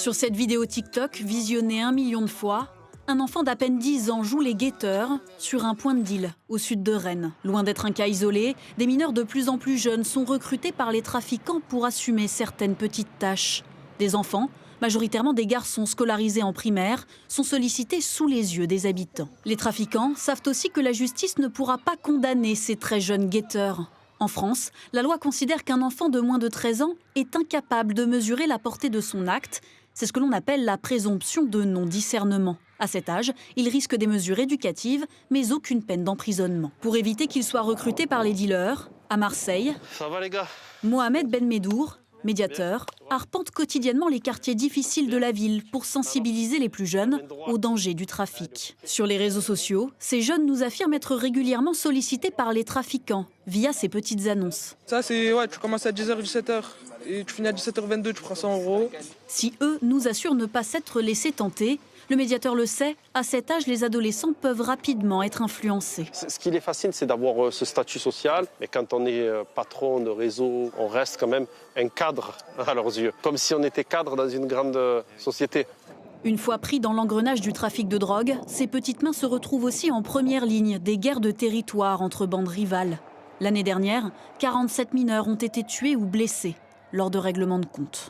Sur cette vidéo TikTok, visionnée 1 million de fois, un enfant d'à peine 10 ans joue les guetteurs sur un point de deal au sud de Rennes. Loin d'être un cas isolé, des mineurs de plus en plus jeunes sont recrutés par les trafiquants pour assumer certaines petites tâches. Des enfants, majoritairement des garçons scolarisés en primaire, sont sollicités sous les yeux des habitants. Les trafiquants savent aussi que la justice ne pourra pas condamner ces très jeunes guetteurs. En France, la loi considère qu'un enfant de moins de 13 ans est incapable de mesurer la portée de son acte. C'est ce que l'on appelle la présomption de non-discernement. À cet âge, il risque des mesures éducatives, mais aucune peine d'emprisonnement. Pour éviter qu'il soit recruté par les dealers, à Marseille, Ça va les gars? Mohamed Ben Medour, médiateur, arpente quotidiennement les quartiers difficiles de la ville pour sensibiliser les plus jeunes aux dangers du trafic. Sur les réseaux sociaux, ces jeunes nous affirment être régulièrement sollicités par les trafiquants via ces petites annonces. Ça, c'est tu commences à 10h, 17h et tu finis à 17h22, tu prends 100 €. Si eux nous assurent ne pas s'être laissés tenter, le médiateur le sait, à cet âge, les adolescents peuvent rapidement être influencés. Ce qui les fascine, c'est d'avoir ce statut social. Mais quand on est patron de réseau, on reste quand même un cadre à leurs yeux. Comme si on était cadre dans une grande société. Une fois pris dans l'engrenage du trafic de drogue, ces petites mains se retrouvent aussi en première ligne des guerres de territoire entre bandes rivales. L'année dernière, 47 mineurs ont été tués ou blessés lors de règlements de compte.